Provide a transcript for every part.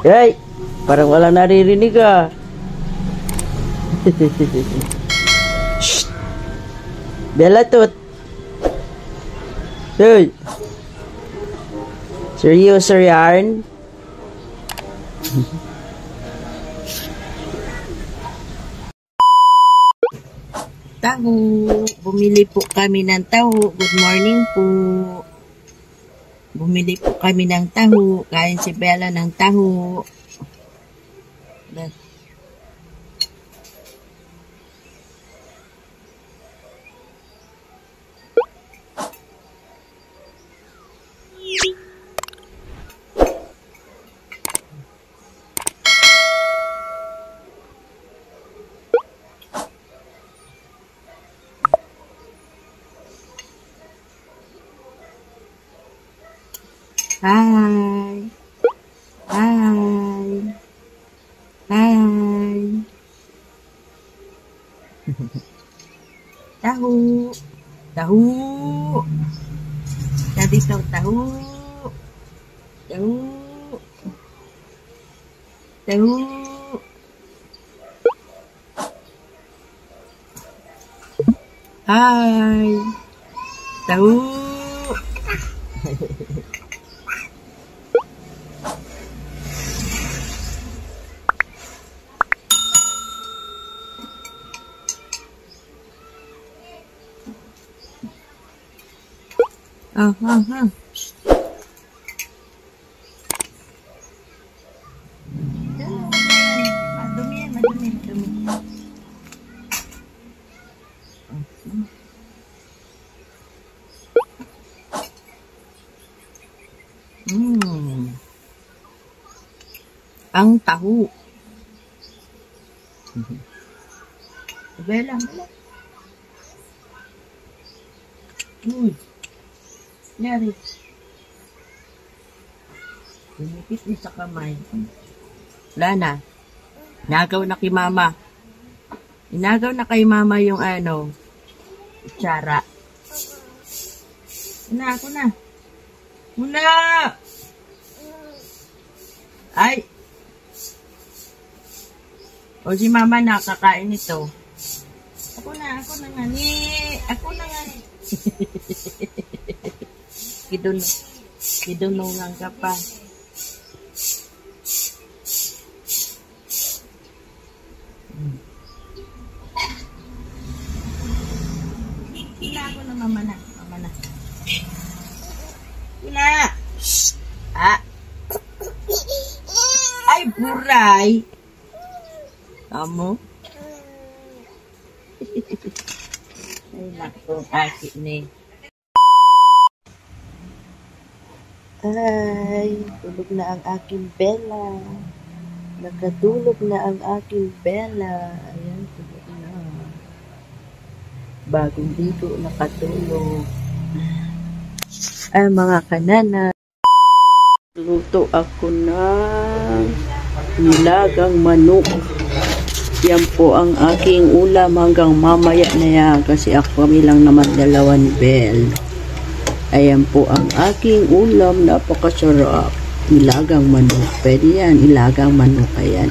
Hey, parang wala naririnig ah. Shh. Bella Tut. Hey. Seryoso yarn? Taho. Bumili po kami ng taho. Good morning po. Bumili po kami ng taho. Kain si Bella ng taho. Hi. Hi. Hi. Tahu. Tahu. Tadi tahu tahu. Tahu. Tahu. Hai. Tahu. Ang tahu. Bella, Bella. Nyari. Lumipit niya sa kamay. Lana, nagaw na kay mama. Inagaw na kay mama yung kutsara. Ako na. Muna! Ay! O si mama nakakain ito. Ako na nga ni. Ako na nga ni. Kidunungan ka pa. Ako na mama na. Mama na. Wala. Ah. Ay, buray. Amo. Ay, naku, aki ni. Ay, tulog na ang aking Bella. Nakatulog na ang aking Bella. Ayan, tulog na. Bagong ligo, nakatulog. Ay, mga kanana. Luto ako ng nilagang manok. Yan po ang aking ulam hanggang mamaya na yan. Kasi ako kami lang naman dalawa ni Belle. Ayan po ang aking ulam. Napakasarap. Nilagang manok. Pwede yan. Nilagang manok. Ayan.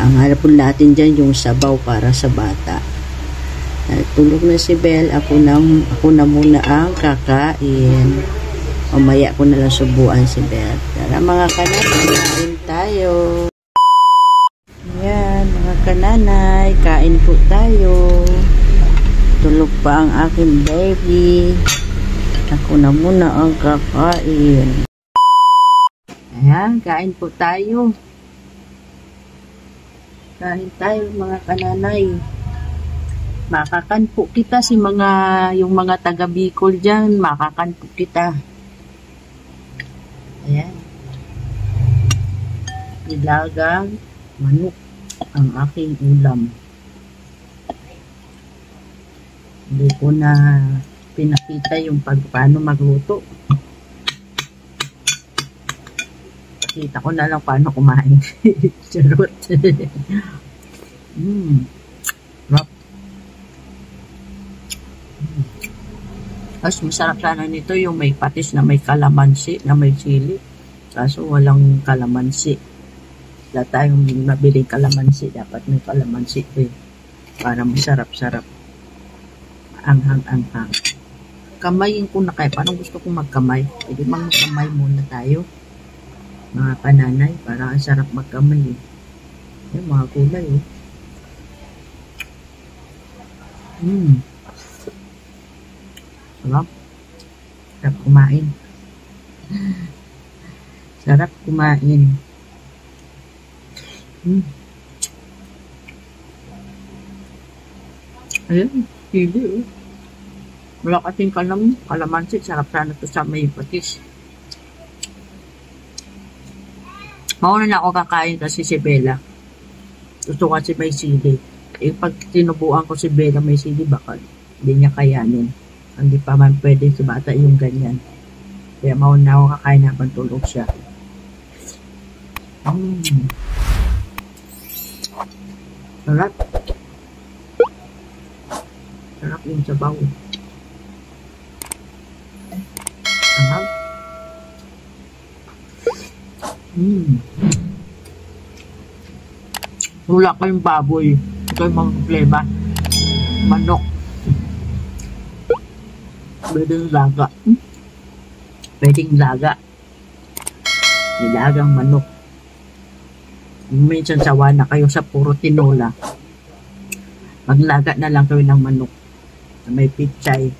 Ang harap po natin dyan yung sabaw para sa bata. Tulog na si Belle. Ako na muna ang kakain. Mamaya ko na lang subuan si Belle. Tara mga kananay. Kain tayo. Ayan mga kananay. Kain po tayo. Tulog pa ang aking baby. Ako na muna ang kakain. Ayan, kain po tayo. Kain tayo mga kananay. Makakan po kita yung mga taga Bicol dyan. Makakan po kita. Ayan. Nilagang manok ang aking ulam. Hindi ko na pinakita yung paano magluto. Pakita ko na lang paano kumain. Charot. Rap. Mas masarap sana nito yung may patis na may kalamansi, na may sili. Kaso walang kalamansi. Wala tayong nabiling kalamansi. Dapat may kalamansi ito eh. Para masarap-sarap. Anghang-anghang. Kamayin ko na kayo. Paano gusto kong magkamay? Pwede bang magkamay muna tayo? Mga pananay. Para ang sarap magkamay eh. Yung mga kulay eh. Sarap. Sarap kumain. Sarap kumain. Ayun, hindi eh. Wala kasing kalamansi. Sarap sana ito sa may patis. Mauna na ako kakain kasi si Bella. Gusto kasi may sili. Eh, pag tinubuan ko si Bella may sili, baka hindi niya kayanin. Hindi pa man pwede sa bata yung ganyan. Kaya mauna ako kakain habang tulog siya. Sarap. Sarap yung sabaw. Sarap. Wala kayong baboy. Ito yung mga problema. Manok. Pwedeng laga. Pwedeng laga. Nilagang manok. Minsan sawa na kayo sa puro tinola. Maglaga na lang kayo ng manok. May pichay.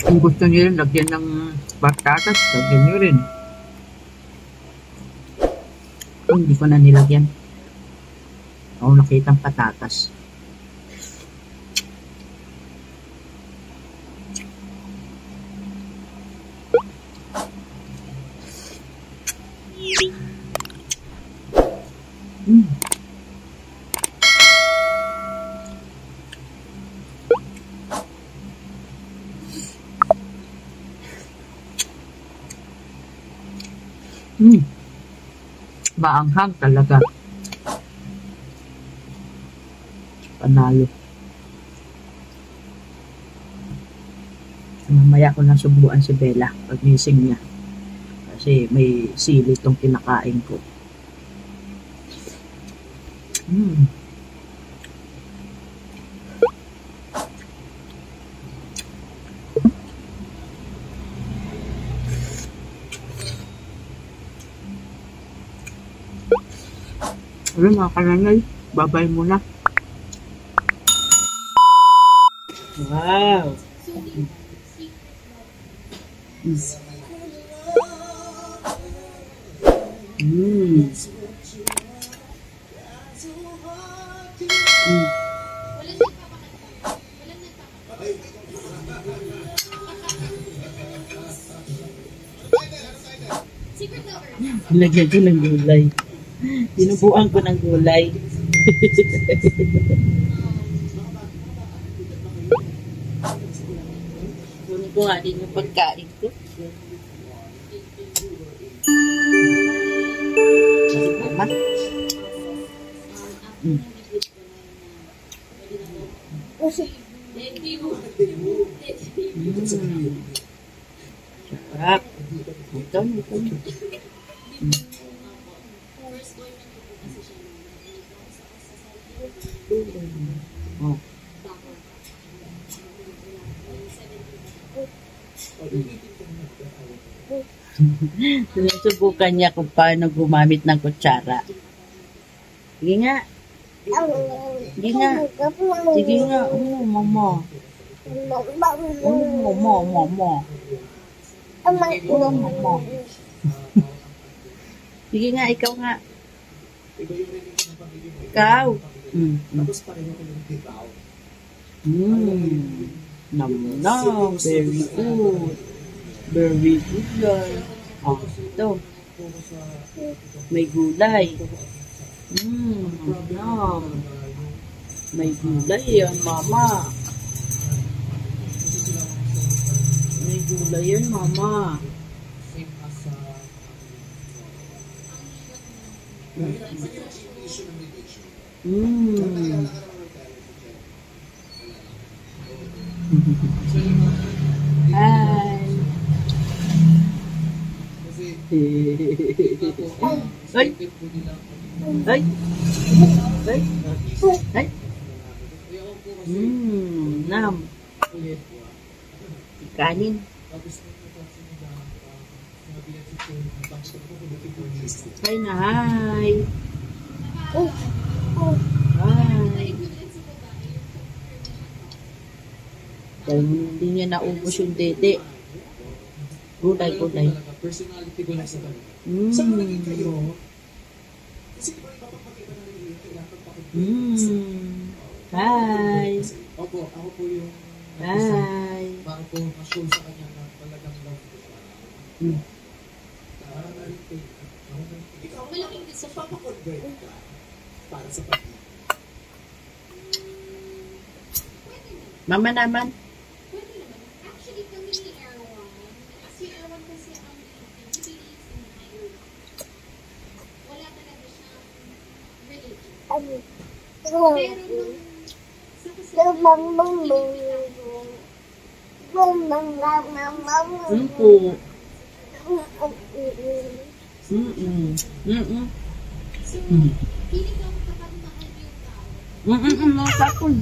Kung gusto nyo rin, lagyan ng patatas, lagyan nyo rin. Hindi ko na nilagyan. Ako nakita ang patatas. Maanghang talaga. Panalo. Mamaya ko na subuan si Bella pag gising niya. Kasi may sili itong kinakain ko. Ayun mga kananay, babay muna. Wow! Lagyan ko ng gulay. Tinubuan ko ng gulay. Kunin ko nga din yung pagkain ko. Mama. Sarap. Ito. Sinusubukan niya kung paano gumamit ng kutsara. Sige nga. Sige nga. Sige nga. Mama. Mama. Mama. Sige nga, ikaw nga. Ikaw. Nam. Very good. Very good yan. Oh, ito. May gulay. Nam. May gulay yan, mama. May gulay yan, mama. Hi. Ay. Ay. Ay. Ay. Nam. Kanin. Hi na, hi. Hi. Dahil hindi niya naubos yung dede. Gulay. Personality ko lang sa kanya. Sa mga kayo, kasi di ba Hi. Opo, ako po yung Hi. para po ma-show sa kanya na talagang love ko siya. Ikaw malaking sa papakonvert ka para sa pag-ibig. Mama naman. Pwede naman. Actually, kami ni Erwan, si Erwan kasi ang he believes in higher. Wala talaga siyang religion. Pero nung sa Po. So, feeling ko kapag mahal mo yung tao, Tapon.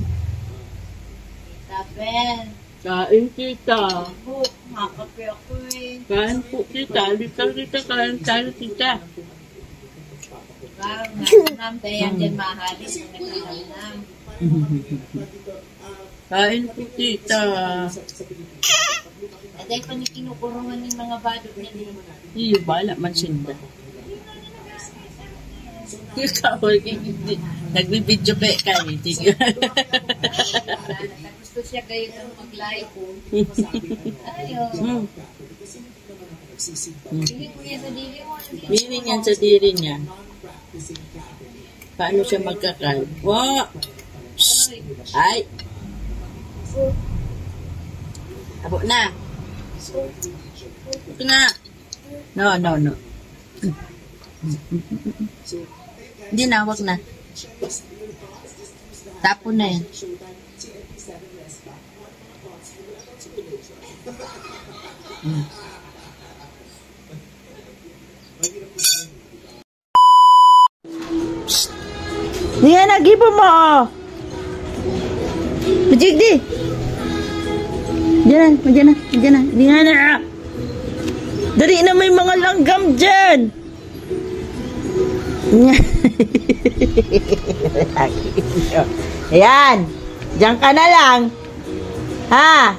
Tapel. Kain kita. Book. Makape ako eh. Kain po kita. Dito kain tayo kita. Parang nasanam. Kaya yan dyan mahalis. Nagkakanam. Kain po kita. Aday pa ni kinukurungan ng mga badog niya din. Iyo, bala man sinda. Ikaw, nagbibidyo kayo kayo. Gusto siya kayo ng mag-live po. Ayun. Hindi ko yan sa dili mo. Meaning yan sa diri niya. Paano siya magkakal? Wow! Ay! Abo na! Ito na! No. Hindi na, wag na. Tapon na yan. Hindi nga nagibo mo! Majig di! Diyan na. Hindi nga na! Dari na may mga langgam dyan! Ayan! Diyan ka na lang! Ha?